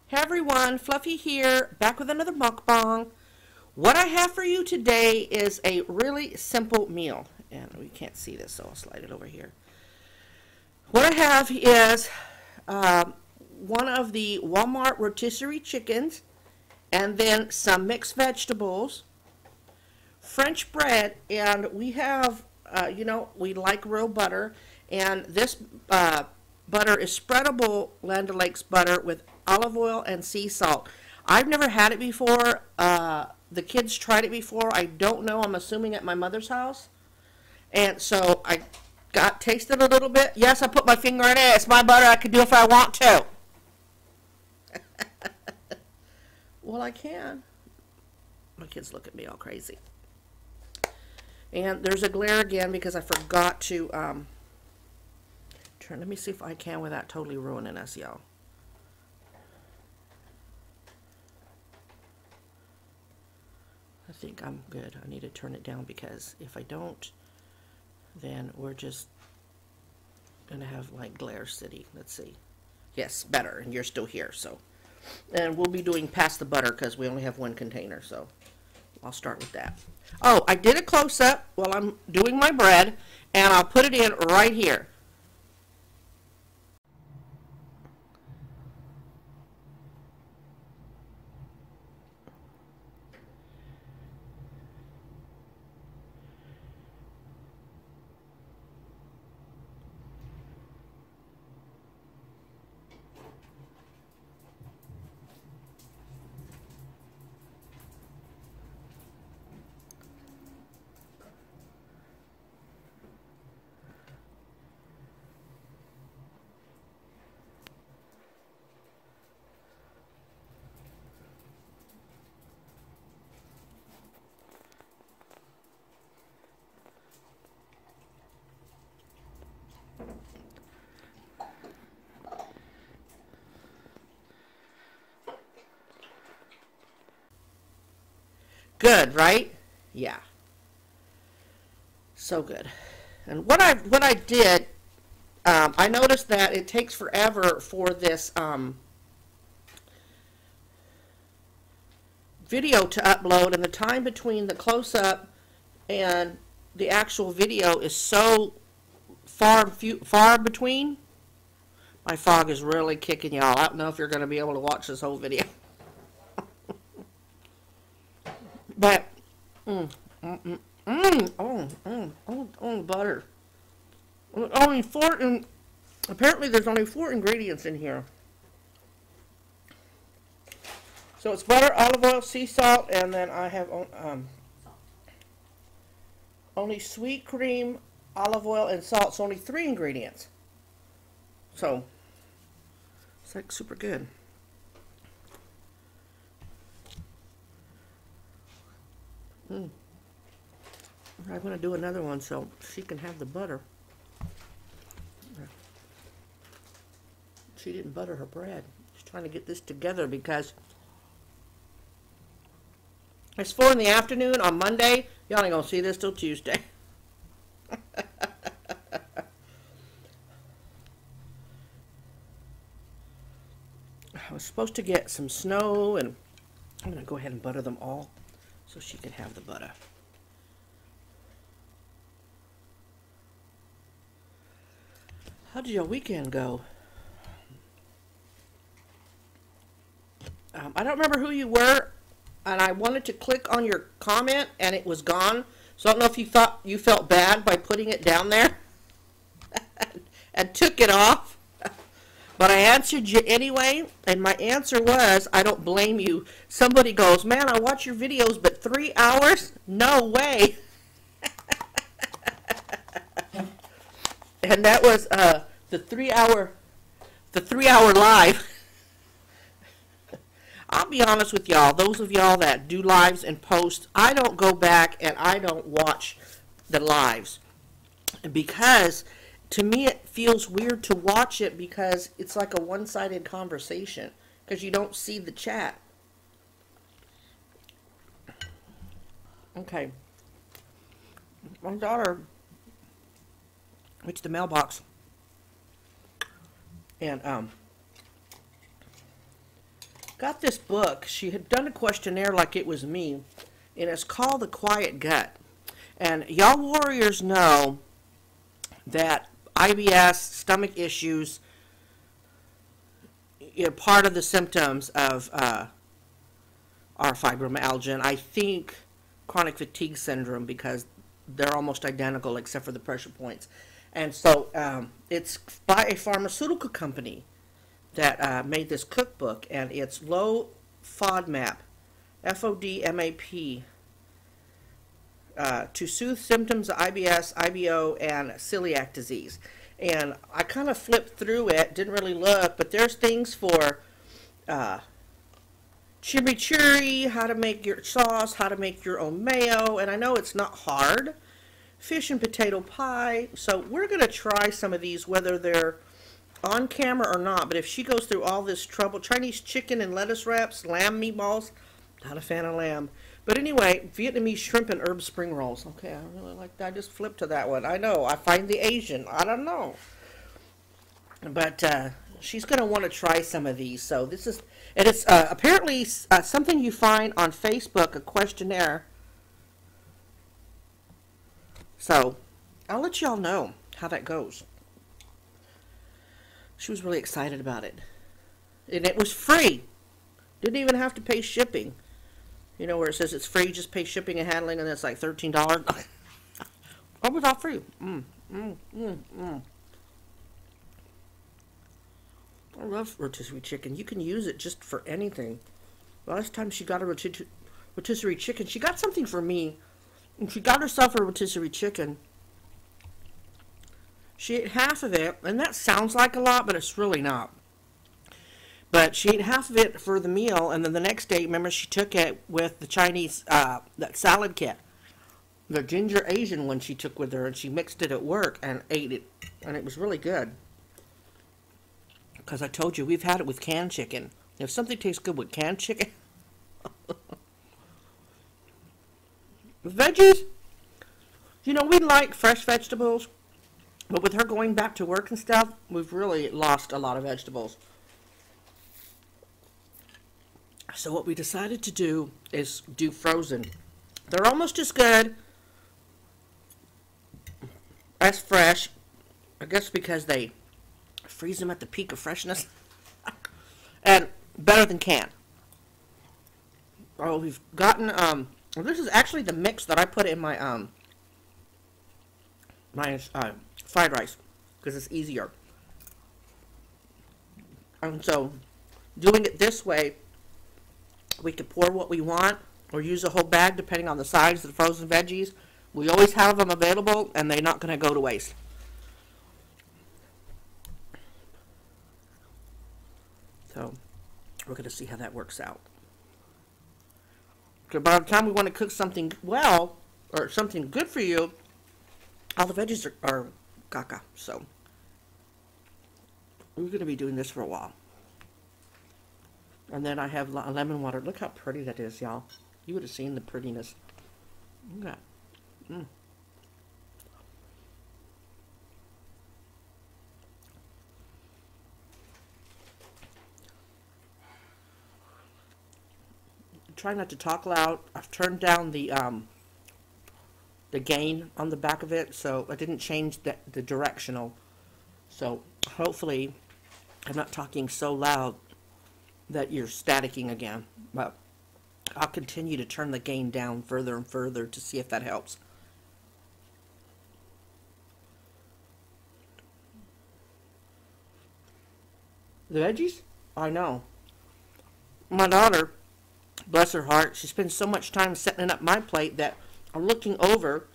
Hey everyone, Fluffy here, back with another mukbang. What I have for you today is a really simple meal. And we can't see this, so I'll slide it over here. What I have is one of the Walmart rotisserie chickens, and then some mixed vegetables, French bread, and we have, we like real butter, and this butter is spreadable Land O'Lakes butter with olive oil and sea salt. I've never had it before. The kids tried it before. I don't know. I'm assuming at my mother's house. And so I tasted a little bit. Yes, I put my finger in it. It's my butter. I can do it if I want to. Well, I can. My kids look at me all crazy. And there's a glare again because I forgot to turn. Let me see if I can without totally ruining us, y'all. I think I'm good. I need to turn it down because if I don't, then we're just going to have like Glare City. Let's see. Yes, better. And you're still here. So, and we'll be doing past the butter because we only have one container. So I'll start with that. Oh, I did a close-up while I'm doing my bread, and I'll put it in right here. Good, right? Yeah. So good. And what I did, I noticed that it takes forever for this video to upload, and the time between the close-up and the actual video is so far between. My fog is really kicking y'all. I don't know if you're going to be able to watch this whole video. But, butter. Apparently there's only 4 ingredients in here. So it's butter, olive oil, sea salt, and then I have only sweet cream, olive oil, and salt. So only 3 ingredients. So, it's like super good. I'm going to do another one so she can have the butter. She didn't butter her bread. She's trying to get this together because it's 4 in the afternoon on Monday. Y'all ain't going to see this till Tuesday. I was supposed to get some snow, and I'm going to go ahead and butter them all so she can have the butter. How did your weekend go? I don't remember who you were, and I wanted to click on your comment, and it was gone. So I don't know if you thought you felt bad by putting it down there and took it off. But I answered you anyway, and my answer was, I don't blame you. Somebody goes, man, I watch your videos, but 3 hours? No way. And that was the 3 hour live. I'll be honest with y'all, those of y'all that do lives and post, I don't go back and I don't watch the lives because to me it feels weird to watch it because it's like a one-sided conversation because you don't see the chat. Okay. My daughter went to the mailbox and got this book. She had done a questionnaire like it was me, and it's called The Quiet Gut. And y'all warriors know that IBS, stomach issues, part of the symptoms of are fibromyalgia, and I think chronic fatigue syndrome, because they're almost identical except for the pressure points. And so it's by a pharmaceutical company that made this cookbook, and it's low FODMAP, FODMAP, to soothe symptoms of IBS, IBO, and celiac disease. And I kind of flipped through it, didn't really look, but there's things for chimichurri, how to make your sauce, how to make your own mayo, and I know it's not hard. Fish and potato pie. So we're going to try some of these, whether they're on camera or not. But if she goes through all this trouble, Chinese chicken and lettuce wraps, lamb meatballs, not a fan of lamb. But anyway, Vietnamese shrimp and herb spring rolls. Okay, I really like that. I just flipped to that one. I know, I find the Asian. I don't know. But she's going to want to try some of these. So this is, and it's apparently something you find on Facebook, a questionnaire. So I'll let y'all know how that goes. She was really excited about it. And it was free. Didn't even have to pay shipping. You know where it says it's free, just pay shipping and handling, and it's like $13. It was all free. I love rotisserie chicken. You can use it just for anything. Last time she got a rotisserie chicken, she got something for me. And she got herself a rotisserie chicken. She ate half of it, and that sounds like a lot, but it's really not. But she ate half of it for the meal, and then the next day, remember, she took it with the Chinese, that salad kit. The ginger Asian one she took with her, and she mixed it at work and ate it, and it was really good. Because I told you, we've had it with canned chicken. If something tastes good with canned chicken... Veggies, you know, we like fresh vegetables, but with her going back to work and stuff, we've really lost a lot of vegetables. So what we decided to do is do frozen. They're almost as good as fresh, I guess because they freeze them at the peak of freshness, and better than canned. Oh, we've gotten, this is actually the mix that I put in my fried rice, because it's easier. And so, doing it this way, we can pour what we want, or use a whole bag depending on the size of the frozen veggies. We always have them available, and they're not going to go to waste. So, we're going to see how that works out. So by the time we want to cook something well, or something good for you, all the veggies are caca. So we're going to be doing this for a while. And then I have lemon water. Look how pretty that is, y'all. You would have seen the prettiness. Look at that. Try not to talk loud. I've turned down the gain on the back of it, so I didn't change the directional. So hopefully I'm not talking so loud that you're staticking again. But I'll continue to turn the gain down further and further to see if that helps. The veggies? I know. My daughter, bless her heart, she spends so much time setting up my plate that I'm looking over.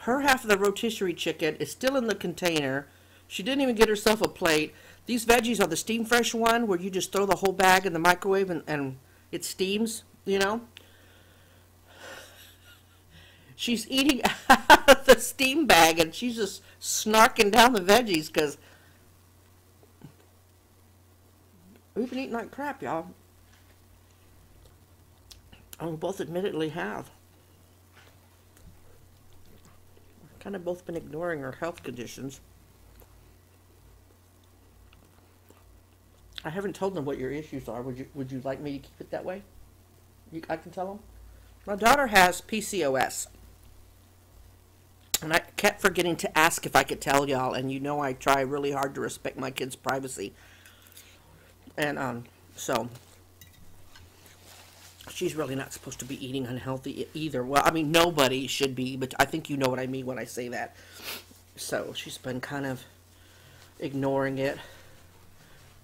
Her half of the rotisserie chicken is still in the container. She didn't even get herself a plate. These veggies are the steam fresh one, where you just throw the whole bag in the microwave and it steams, you know. She's eating out of the steam bag, and she's just snarking down the veggies because we've been eating like crap, y'all. And we both admittedly have. Kind of both been ignoring our health conditions. I haven't told them what your issues are. Would you like me to keep it that way? I can tell them. My daughter has PCOS. And I kept forgetting to ask if I could tell y'all, and you know I try really hard to respect my kids' privacy. And so she's really not supposed to be eating unhealthy either. Well, I mean, nobody should be, but I think you know what I mean when I say that. So she's been kind of ignoring it,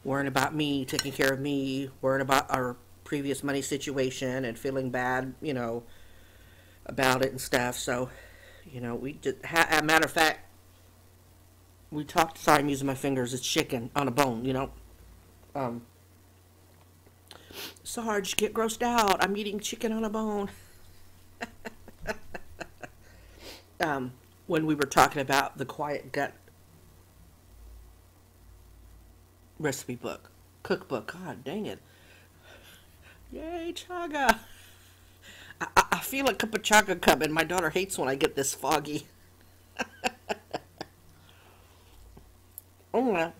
worrying about me, taking care of me, worrying about our previous money situation and feeling bad, about it and stuff. So, we just, a matter of fact, we talked, sorry, I'm using my fingers, it's chicken on a bone, Sarge, get grossed out, I'm eating chicken on a bone. When we were talking about the Quiet Gut recipe book, cookbook, god dang it. Yay, chaga. I feel a cup of chaga coming. My daughter hates when I get this foggy. Oh, well.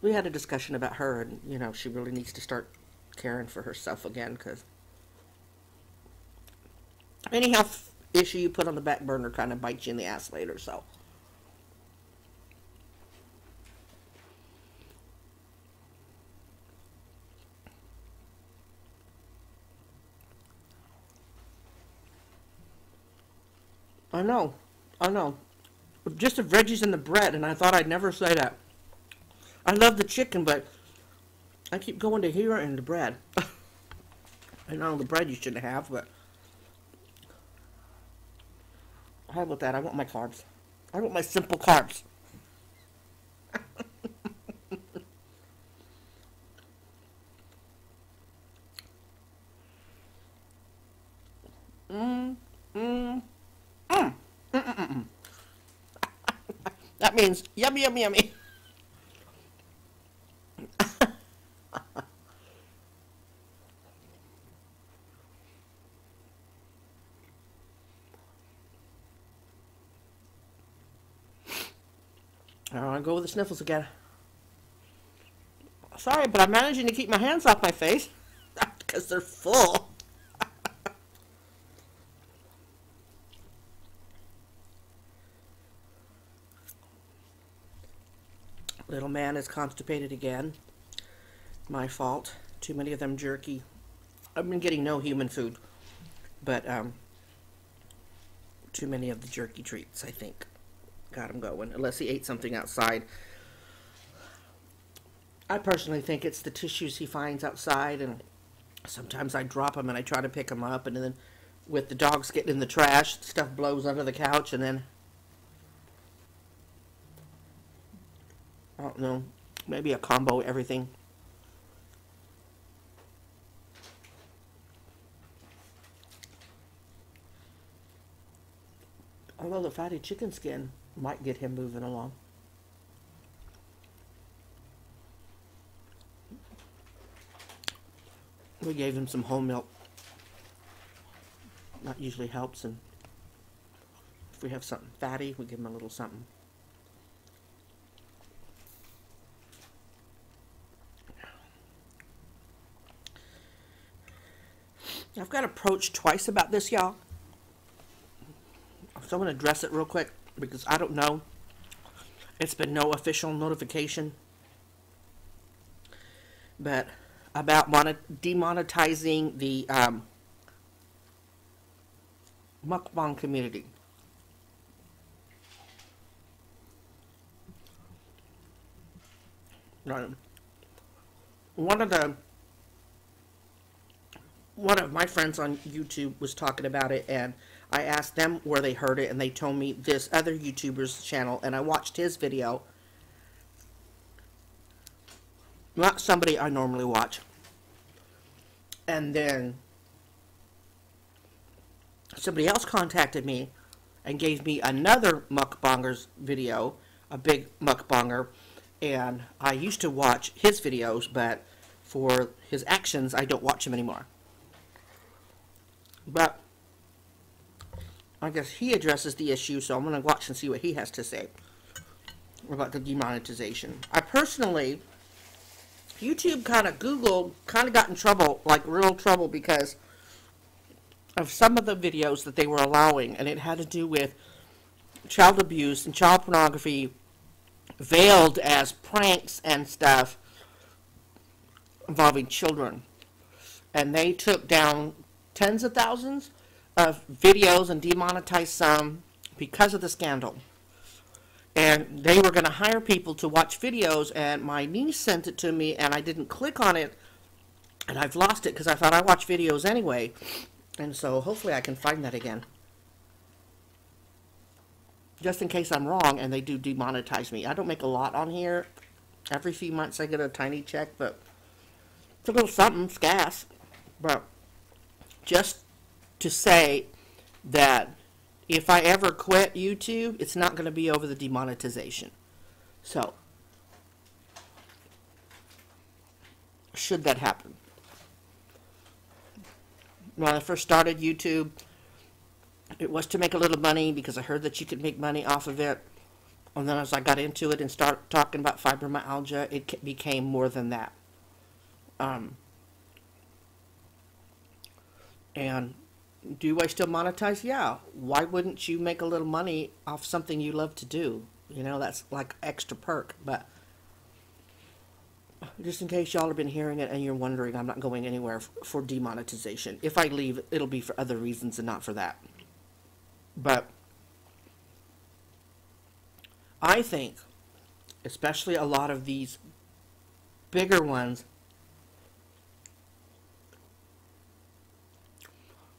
We had a discussion about her, and, she really needs to start caring for herself again, because any health issue you put on the back burner kind of bites you in the ass later, so. I know. Just the veggies and the bread, and I thought I'd never say that. I love the chicken, but I keep going to here and the bread. I know the bread you shouldn't have, but how about that? I want my carbs. I want my simple carbs. That means yummy, yummy, yummy. I'll go with the sniffles again. Sorry, but I'm managing to keep my hands off my face because they're full. Little man is constipated again. My fault. Too many of them jerky. I've been getting no human food, but too many of the jerky treats, I think. Got him going. Unless he ate something outside. I personally think it's the tissues he finds outside, and sometimes I drop them and I try to pick them up, and then with the dogs getting in the trash, stuff blows under the couch, and then I don't know, maybe a combo of everything. Although the fatty chicken skin might get him moving along. We gave him some whole milk. That usually helps, and if we have something fatty, we give him a little something. I've got approached twice about this, y'all. So I'm going to address it real quick because I don't know. It's been no official notification. But about demonetizing the mukbang community. One of my friends on YouTube was talking about it, and I asked them where they heard it, and they told me this other YouTuber's channel, and I watched his video. Not somebody I normally watch. And then somebody else contacted me and gave me another mukbanger's video, a big mukbanger, and I used to watch his videos, but for his actions, I don't watch him anymore. But I guess he addresses the issue, so I'm going to watch and see what he has to say about the demonetization. I personally YouTube Google got in trouble, like real trouble, because of some of the videos that they were allowing, and it had to do with child abuse and child pornography veiled as pranks and stuff involving children. And they took down tens of thousands of videos and demonetized some because of the scandal. And they were going to hire people to watch videos, and my niece sent it to me, and I didn't click on it, and I've lost it because I thought I watched videos anyway. And so hopefully I can find that again, just in case I'm wrong and they do demonetize me. I don't make a lot on here. Every few months I get a tiny check, but it's a little something, it's gas. But just to say that if I ever quit YouTube, it's not going to be over the demonetization. So, should that happen. When I first started YouTube, it was to make a little money because I heard that you could make money off of it. And then as I got into it and started talking about fibromyalgia, it became more than that. And do I still monetize? Yeah. Why wouldn't you make a little money off something you love to do? You know, that's like extra perk. But just in case y'all have been hearing it and you're wondering, I'm not going anywhere for demonetization. If I leave, it'll be for other reasons and not for that. But I think, especially a lot of these bigger ones,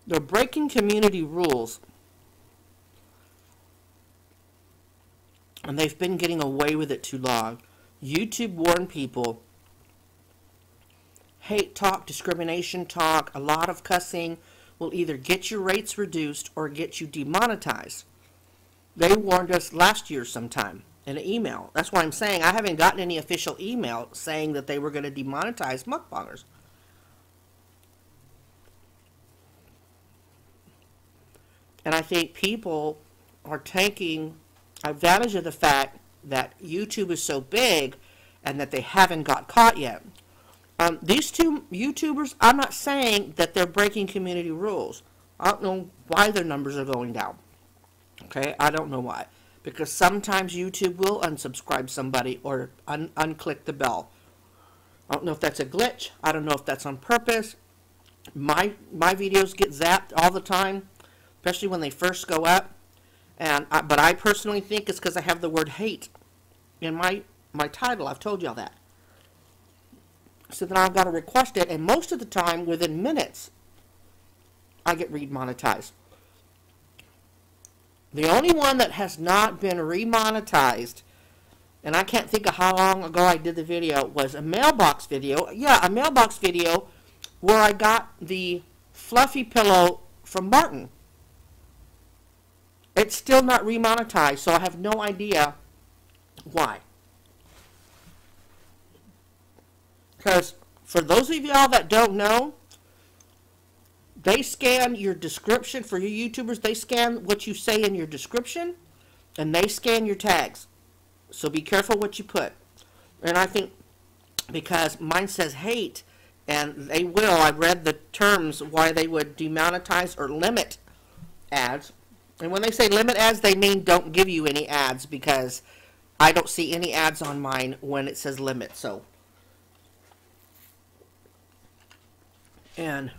they're breaking community rules, and they've been getting away with it too long. YouTube warned people, hate talk, discrimination talk, a lot of cussing will either get your rates reduced or get you demonetized. They warned us last year sometime in an email. That's why I'm saying I haven't gotten any official email saying that they were going to demonetize mukbangers. And I think people are taking advantage of the fact that YouTube is so big and that they haven't got caught yet. These two YouTubers, I'm not saying that they're breaking community rules. I don't know why their numbers are going down. Okay, I don't know why. Because sometimes YouTube will unsubscribe somebody or unclick the bell. I don't know if that's a glitch. I don't know if that's on purpose. My videos get zapped all the time, especially when they first go up. But I personally think it's because I have the word hate in my title. I've told y'all that. So then I've got to request it, and most of the time, within minutes, I get remonetized. The only one that has not been remonetized, and I can't think of how long ago I did the video, was a mailbox video. Yeah, a mailbox video where I got the fluffy pillow from Martin. It's still not remonetized, so I have no idea why. Because for those of y'all that don't know, they scan your description for your YouTubers. They scan what you say in your description, and they scan your tags. So be careful what you put. And I think because mine says hate, and they will, I read the terms why they would demonetize or limit ads. And when they say limit ads, they mean don't give you any ads, because I don't see any ads on mine when it says limit. So, and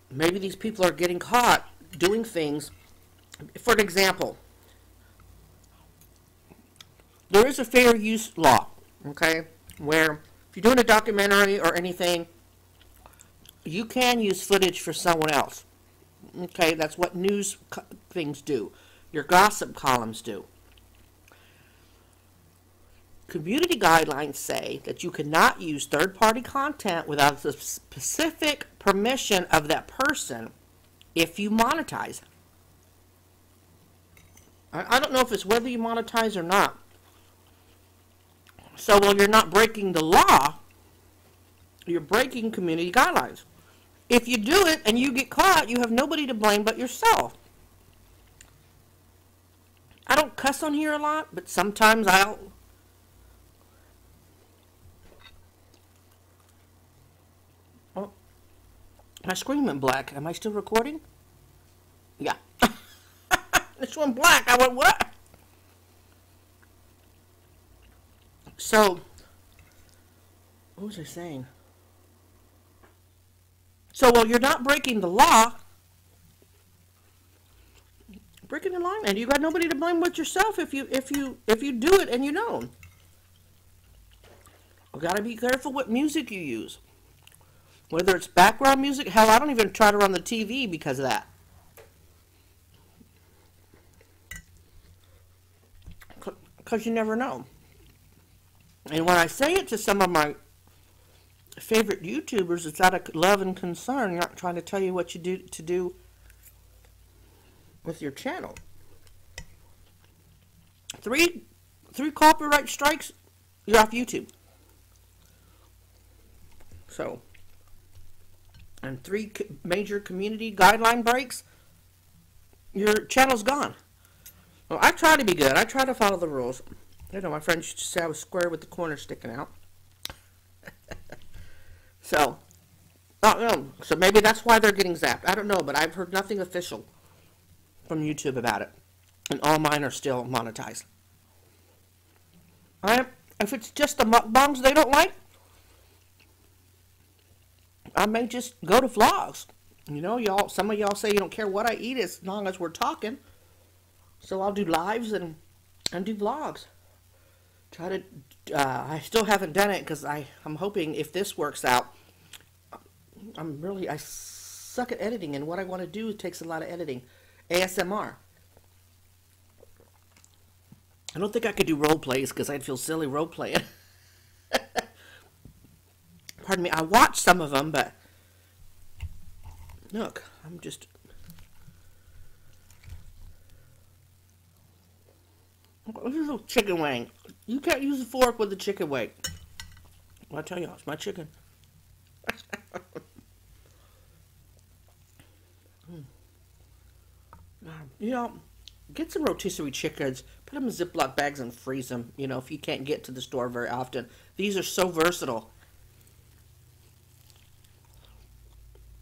maybe these people are getting caught doing things. For an example, there is a fair use law, okay, where if you're doing a documentary or anything, you can use footage for someone else. Okay, that's what news things do. Your gossip columns do. Community guidelines say that you cannot use third-party content without the specific permission of that person if you monetize. I don't know if it's whether you monetize or not. So while you're not breaking the law, you're breaking community guidelines. If you do it and you get caught, you have nobody to blame but yourself. I don't cuss on here a lot, but sometimes I'll My screen went black. Am I still recording? Yeah. This went black. I went, what? So, what was I saying? So, well, you're not breaking the law. Breaking the law, and you got nobody to blame but yourself if you do it and you know. You gotta be careful what music you use. Whether it's background music, hell, I don't even try to run the TV because of that. Because you never know. And when I say it to some of my favorite YouTubers, it's out of love and concern, not trying to tell you what you do with your channel. Three copyright strikes, you're off YouTube. So, and 3 major community guideline breaks, your channel's gone. Well, I try to be good. I try to follow the rules. You know, my friends used to say I was square with the corner sticking out. So, so maybe that's why they're getting zapped. I don't know, but I've heard nothing official from YouTube about it. And all mine are still monetized. If it's just the mukbangs they don't like, I may just go to vlogs. You know, some of y'all say you don't care what I eat as long as we're talking. So I'll do lives and do vlogs. I still haven't done it because I'm hoping if this works out, I suck at editing, and what I want to do takes a lot of editing. ASMR. I don't think I could do role plays because I'd feel silly role playing. Pardon me, I watched some of them, but look, I'm just... This is a chicken wing. You can't use a fork with a chicken wing. Well, I tell you, it's my chicken. You know, get some rotisserie chickens, put them in Ziploc bags and freeze them, you know, if you can't get to the store very often. These are so versatile.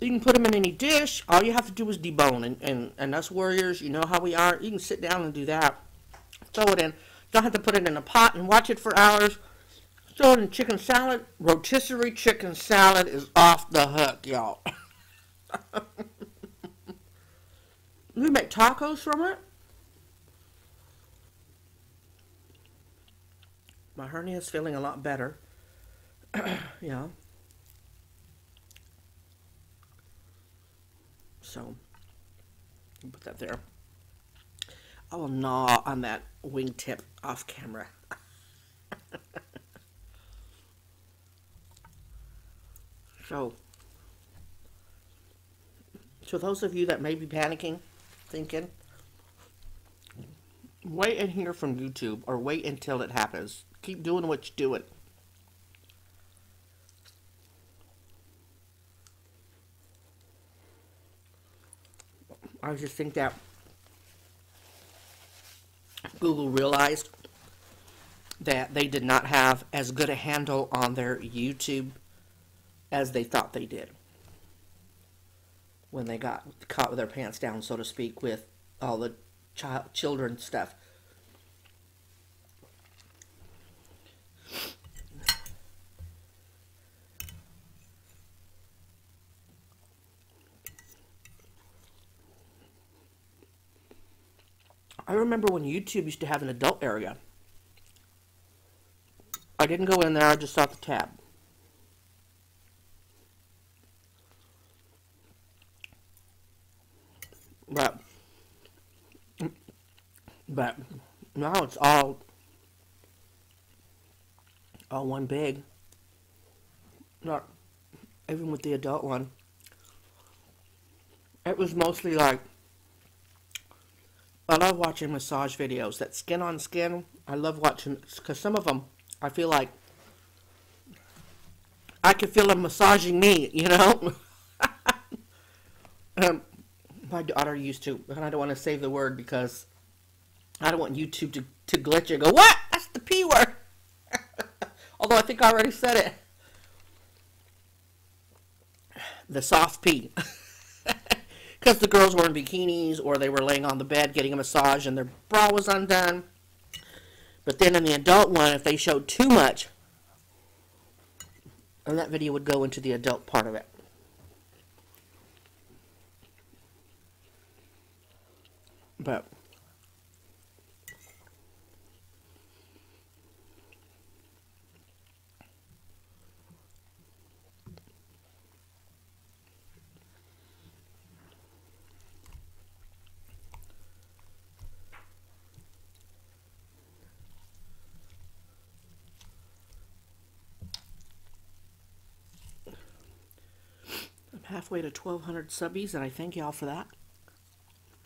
You can put them in any dish. All you have to do is debone. And us warriors, you know how we are. You can sit down and do that. Throw it in. You don't have to put it in a pot and watch it for hours. Throw it in chicken salad. Rotisserie chicken salad is off the hook, y'all. We make tacos from it. My hernia is feeling a lot better. Yeah. So, put that there. I will gnaw on that wingtip off camera. So those of you that may be panicking, thinking, wait and hear from YouTube, or wait until it happens. Keep doing what you're doing. I just think that Google realized that they did not have as good a handle on their YouTube as they thought they did when they got caught with their pants down, so to speak, with all the children stuff. I remember when YouTube used to have an adult area. I didn't go in there, I just saw the tab. But now it's all one big. Not even with the adult one. It was mostly like, I love watching massage videos. That skin on skin, I love watching, because some of them, I feel like I could feel them massaging me, you know? My daughter used to, and I don't want to say the word because I don't want YouTube to glitch and go, what? That's the P word. Although I think I already said it. the soft pee. Because the girls were in bikinis or they were laying on the bed getting a massage and their bra was undone. But then in the adult one, if they showed too much, and that video would go into the adult part of it. But I'm halfway to 1,200 subbies, and I thank y'all for that.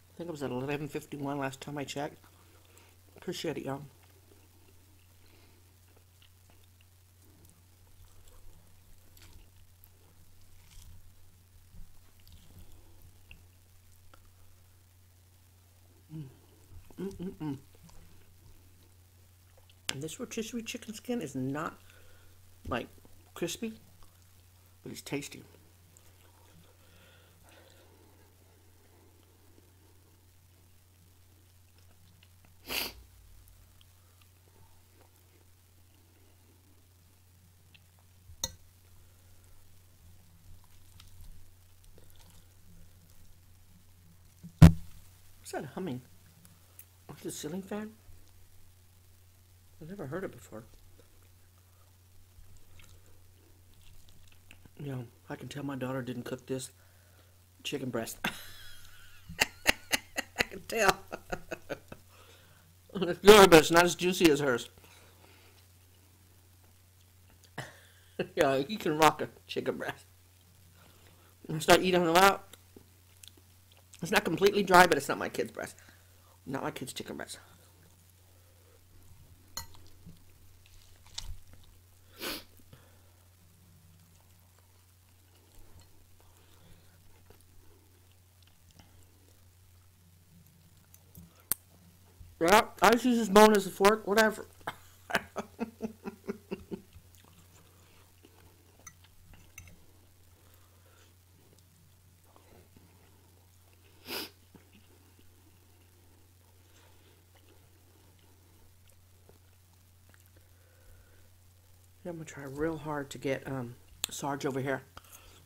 I think it was at 11:51 last time I checked. Appreciate it, y'all. And this rotisserie chicken skin is not like crispy, but it's tasty. What's that humming? What's the ceiling fan? I've never heard it before. You know, I can tell my daughter didn't cook this chicken breast. I can tell. It's good, but it's not as juicy as hers. Yeah, you can rock a chicken breast. And start eating them out. It's not completely dry, but it's not my kid's breast. Not my kid's chicken breast. Yeah, I just use this bone as a fork, whatever. I'm gonna try real hard to get Sarge over here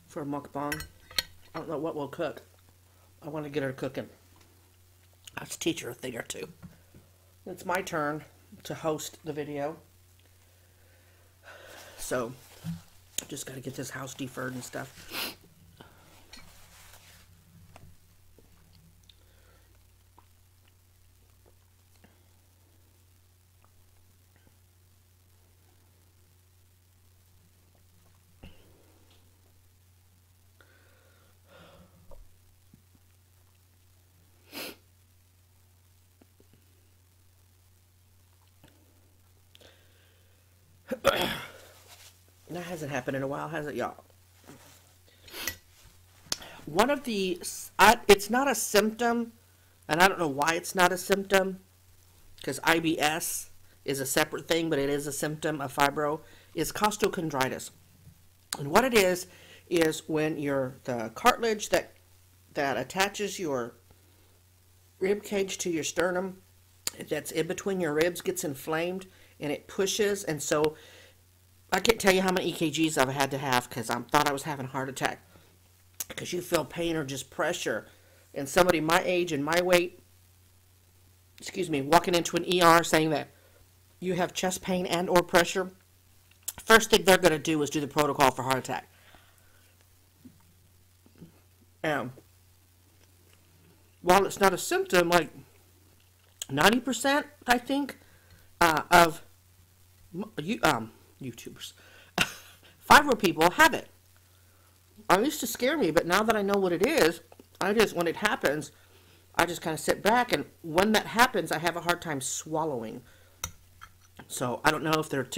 for a mukbang. I don't know what we'll cook. I want to get her cooking. I have to teach her a thing or two. It's my turn to host the video. So, just got to get this house deferred and stuff. That hasn't happened in a while, has it, y'all? One of the, it's not a symptom, and I don't know why it's not a symptom, because IBS is a separate thing, but it is a symptom of fibro, is costochondritis. And what it is when the cartilage that attaches your rib cage to your sternum, that's in between your ribs, gets inflamed, and it pushes, and so I can't tell you how many EKGs I've had to have because I thought I was having a heart attack. Because you feel pain or just pressure. And somebody my age and my weight, walking into an ER saying that you have chest pain and or pressure, first thing they're going to do is do the protocol for heart attack. While it's not a symptom, like 90%, I think, of YouTubers, fibro people have it. It used to scare me, but now that I know what it is, when it happens, I just kind of sit back, and when that happens, I have a hard time swallowing. So I don't know if they're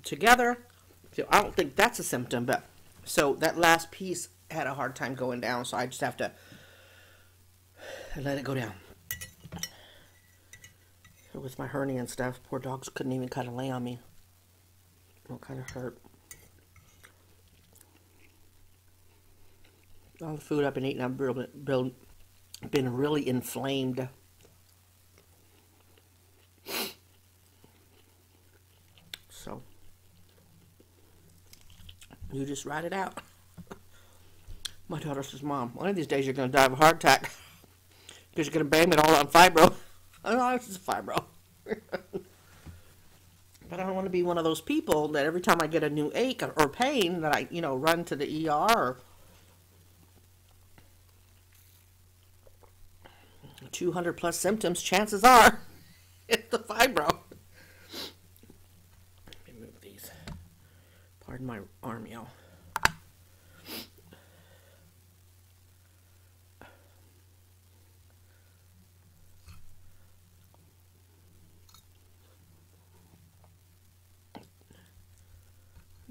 together. So I don't think that's a symptom, but so that last piece had a hard time going down, so I just have to let it go down. With my hernia and stuff, poor dogs couldn't even kind of lay on me. It kind of hurt. All the food I've been eating, I've been really inflamed. So, you just ride it out. My daughter says, Mom, one of these days you're going to die of a heart attack because you're going to blame it all on fibro. I know it's fibro. But I don't want to be one of those people that every time I get a new ache or pain that I, run to the ER. Or 200 plus symptoms, chances are it's the fibro. Let me move these. Pardon my arm, y'all.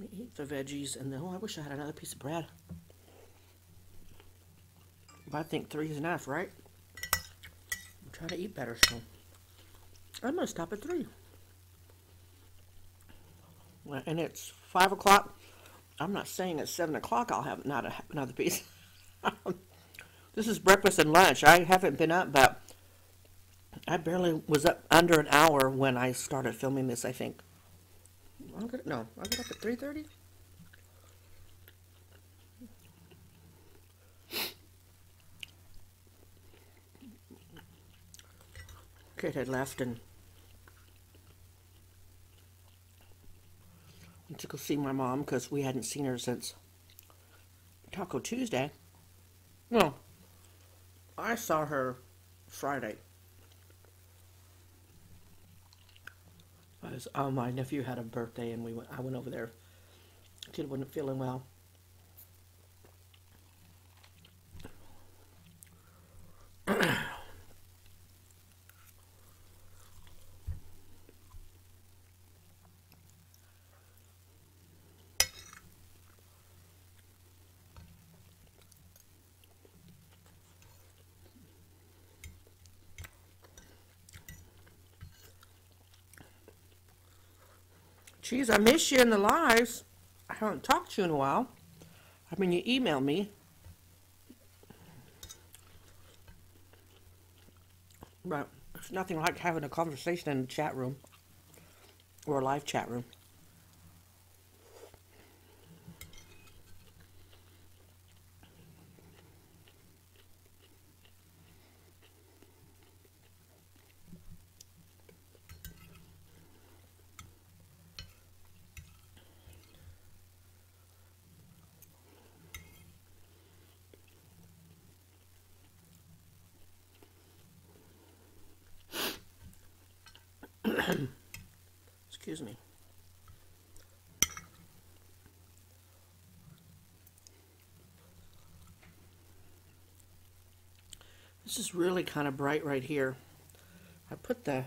Let me eat the veggies, and then, I wish I had another piece of bread. But I think 3 is enough, right? I'm trying to eat better, so I'm going to stop at 3. And it's 5 o'clock. I'm not saying at 7 o'clock I'll have another piece. This is breakfast and lunch. I haven't been up, but I barely was up under an hour when I started filming this, I think. I got up at 3:30. Kate had left and went to go see my mom because we hadn't seen her since Taco Tuesday. No, I saw her Friday. My nephew had a birthday and I went over there. The kid wasn't feeling well. Geez, I miss you in the lives. I haven't talked to you in a while. I mean, you email me. But it's nothing like having a conversation in a chat room. Or a live chat room. Excuse me. This is really kind of bright right here. I put the...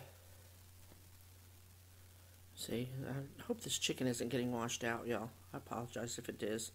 See, I hope this chicken isn't getting washed out, y'all. I apologize if it is.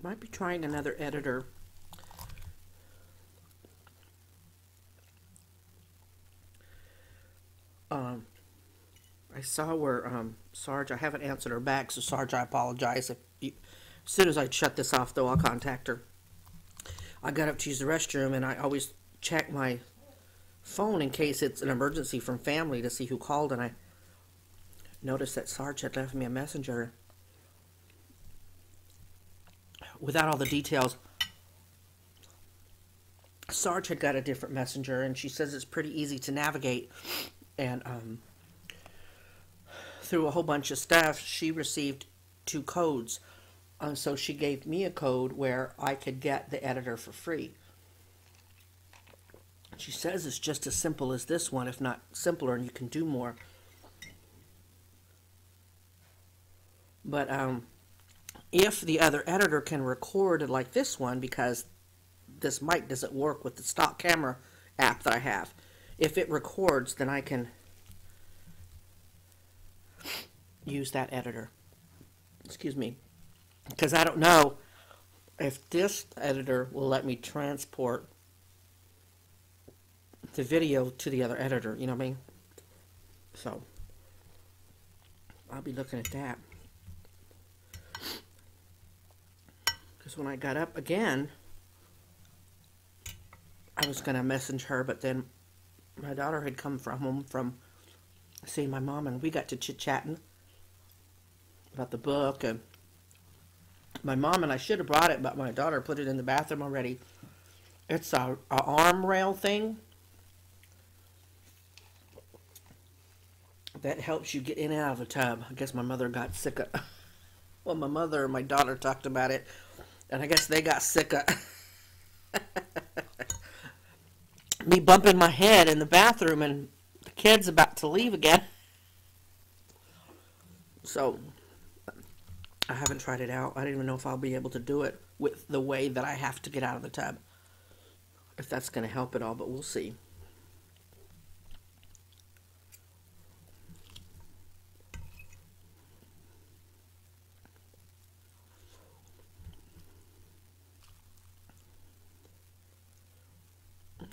Might be trying another editor. I saw where Sarge, I haven't answered her back, so Sarge, I apologize. As soon as I shut this off, though, I'll contact her. I got up to use the restroom, and I always check my phone in case it's an emergency from family to see who called, and I noticed that Sarge had left me a messenger without all the details. Sarge had got a different messenger, and she says it's pretty easy to navigate. And through a whole bunch of stuff, she received 2 codes. So she gave me a code where I could get the editor for free. She says it's just as simple as this one, if not simpler, and you can do more. But if the other editor can record like this one, because this mic doesn't work with the stock camera app that I have, if it records, then I can use that editor. Excuse me. Because I don't know if this editor will let me transport the video to the other editor, you know what I mean? So, I'll be looking at that. Because when I got up again, I was going to message her, but then my daughter had come from home from seeing my mom, and we got to chit-chatting about the book, and my mom and I should have brought it, but my daughter put it in the bathroom already. It's a arm rail thing that helps you get in and out of a tub. I guess my mother got sick of, well, my mother and my daughter talked about it, and I guess they got sick of me bumping my head in the bathroom and the kid's about to leave again. So, I haven't tried it out. I don't even know if I'll be able to do it with the way that I have to get out of the tub. If that's going to help at all, but we'll see.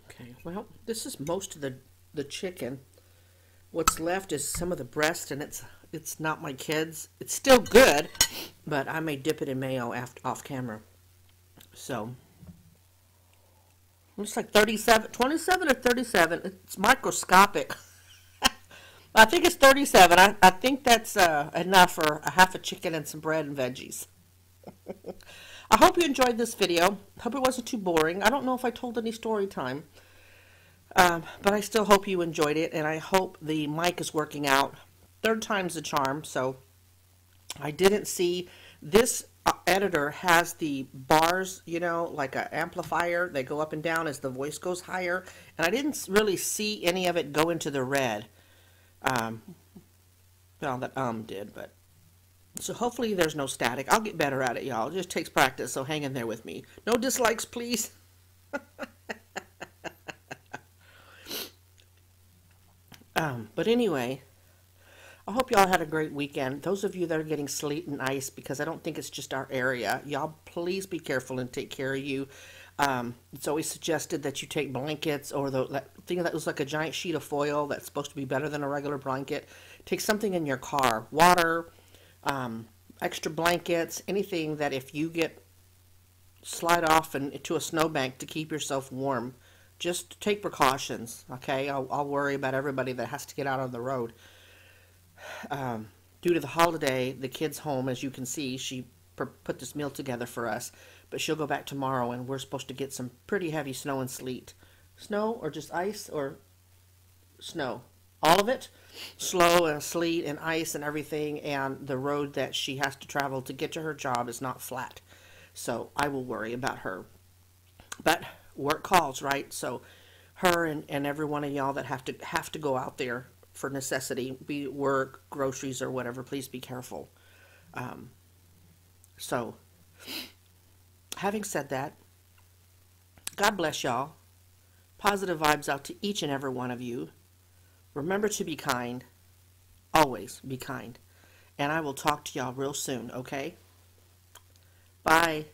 Okay, well, this is most of the chicken. What's left is some of the breast, and it's not my kids. It's still good, but I may dip it in mayo off camera. So, looks like 27 or 37. It's microscopic. I think it's 37. I think that's enough for a half a chicken and some bread and veggies. I hope you enjoyed this video. Hope it wasn't too boring. I don't know if I told any story time. But I still hope you enjoyed it, and I hope the mic is working out. Third time's the charm. So I didn't see this editor has the bars, you know, like an amplifier. They go up and down as the voice goes higher, and I didn't really see any of it go into the red. Well, that did, but so hopefully there's no static. I'll get better at it, y'all. It just takes practice, so hang in there with me. No dislikes, please. But anyway, I hope y'all had a great weekend. Those of you that are getting sleet and ice, because I don't think it's just our area, y'all please be careful and take care of you. It's always suggested that you take blankets or that thing that looks like a giant sheet of foil that's supposed to be better than a regular blanket. Take something in your car, water, extra blankets, anything that if you get slide off into a snowbank to keep yourself warm. Just take precautions, okay? I'll worry about everybody that has to get out on the road. Due to the holiday, the kid's home, as you can see. She put this meal together for us, but she'll go back tomorrow, and we're supposed to get some pretty heavy snow and sleet. Snow or just ice or snow? All of it? Snow and sleet and ice and everything, and the road that she has to travel to get to her job is not flat. So I will worry about her. But work calls, right? So her and every one of y'all that have to go out there for necessity, be it work, groceries, or whatever, please be careful. So having said that, God bless y'all. Positive vibes out to each and every one of you. Remember to be kind. Always be kind. And I will talk to y'all real soon, okay? Bye.